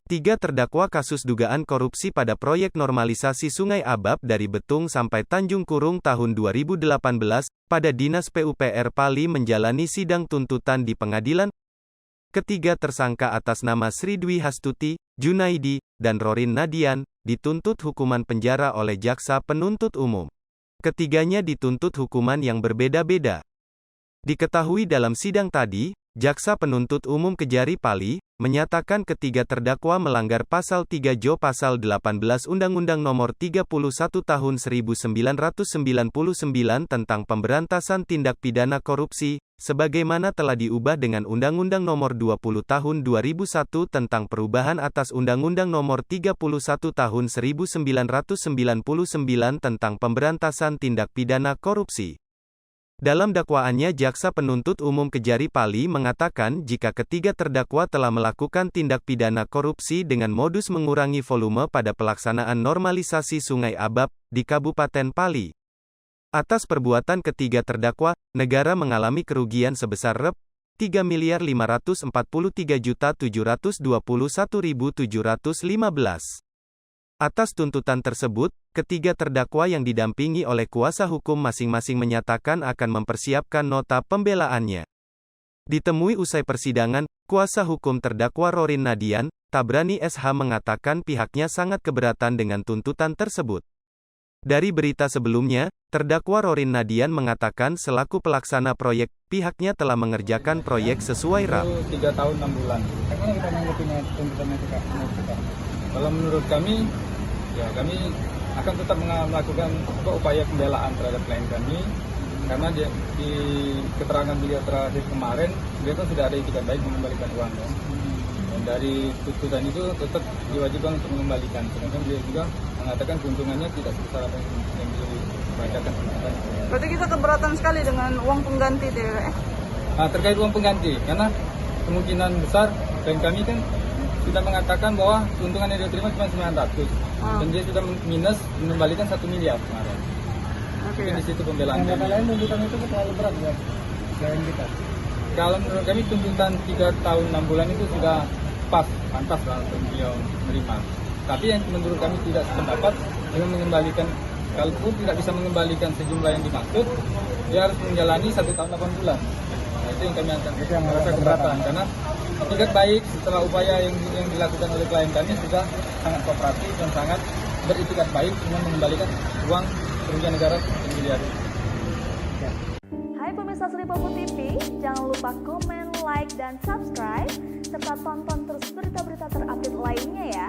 Tiga terdakwa kasus dugaan korupsi pada proyek normalisasi Sungai Abab dari Betung sampai Tanjung Kurung tahun 2018, pada Dinas PUPR Pali menjalani sidang tuntutan di pengadilan. Ketiga tersangka atas nama Sri Dwi Hastuti, Junaidi, dan Rorin Nadian, dituntut hukuman penjara oleh jaksa penuntut umum. Ketiganya dituntut hukuman yang berbeda-beda. Diketahui dalam sidang tadi, jaksa penuntut umum Kejari Pali menyatakan ketiga terdakwa melanggar pasal 3 Jo pasal 18 Undang-Undang Nomor 31 Tahun 1999 tentang pemberantasan tindak pidana korupsi, sebagaimana telah diubah dengan Undang-Undang Nomor 20 Tahun 2001 tentang perubahan atas Undang-Undang Nomor 31 Tahun 1999 tentang pemberantasan tindak pidana korupsi. Dalam dakwaannya jaksa penuntut umum Kejari Pali mengatakan jika ketiga terdakwa telah melakukan tindak pidana korupsi dengan modus mengurangi volume pada pelaksanaan normalisasi Sungai Abab di Kabupaten Pali. Atas perbuatan ketiga terdakwa, negara mengalami kerugian sebesar Rp3.543.721.715. Atas tuntutan tersebut, ketiga terdakwa yang didampingi oleh kuasa hukum masing-masing menyatakan akan mempersiapkan nota pembelaannya. Ditemui usai persidangan, kuasa hukum terdakwa Rorin Nadian, Tabrani SH mengatakan pihaknya sangat keberatan dengan tuntutan tersebut. Dari berita sebelumnya, terdakwa Rorin Nadian mengatakan selaku pelaksana proyek, pihaknya telah mengerjakan proyek sesuai RAP. 3 tahun 6 bulan. Bagaimana kita mengertinya tuntutannya kita? Kalau menurut kami, ya kami akan tetap melakukan upaya pembelaan terhadap klien kami, karena di keterangan beliau terakhir kemarin, beliau kan sudah ada itikat baik mengembalikan uang, ya. Dan dari tuntutan itu tetap diwajibkan untuk mengembalikan. Sedangkan beliau juga mengatakan keuntungannya tidak sebesar apa yang dibacakan. Berarti kita keberatan sekali dengan uang pengganti itu ya? Nah, terkait uang pengganti, karena kemungkinan besar klien kami kan sudah mengatakan bahwa keuntungan yang dia terima cuma 900, dan dia sudah minus mengembalikan 1 miliar kemarin. Oke. Di situ pembelaan. Kata lain tuntutan itu terlalu berat ya, klien kita. Kalau menurut kami tuntutan 3 tahun 6 bulan itu sudah pantas lah untuk beliau menerima. Tapi yang menurut kami tidak sependapat dengan mengembalikan, kalaupun tidak bisa mengembalikan sejumlah yang dimaksud, dia harus menjalani 1 tahun 8 bulan. Nah, itu yang kami akan merasa keberatan, karena itikat baik setelah upaya yang dilakukan oleh klien kami sudah sangat kooperatif dan sangat beritikat baik dengan mengembalikan uang kerugian negara miliar. Hai pemirsa Sri Popo TV, jangan lupa komen, like, dan subscribe, serta tonton terus berita-berita terupdate lainnya ya.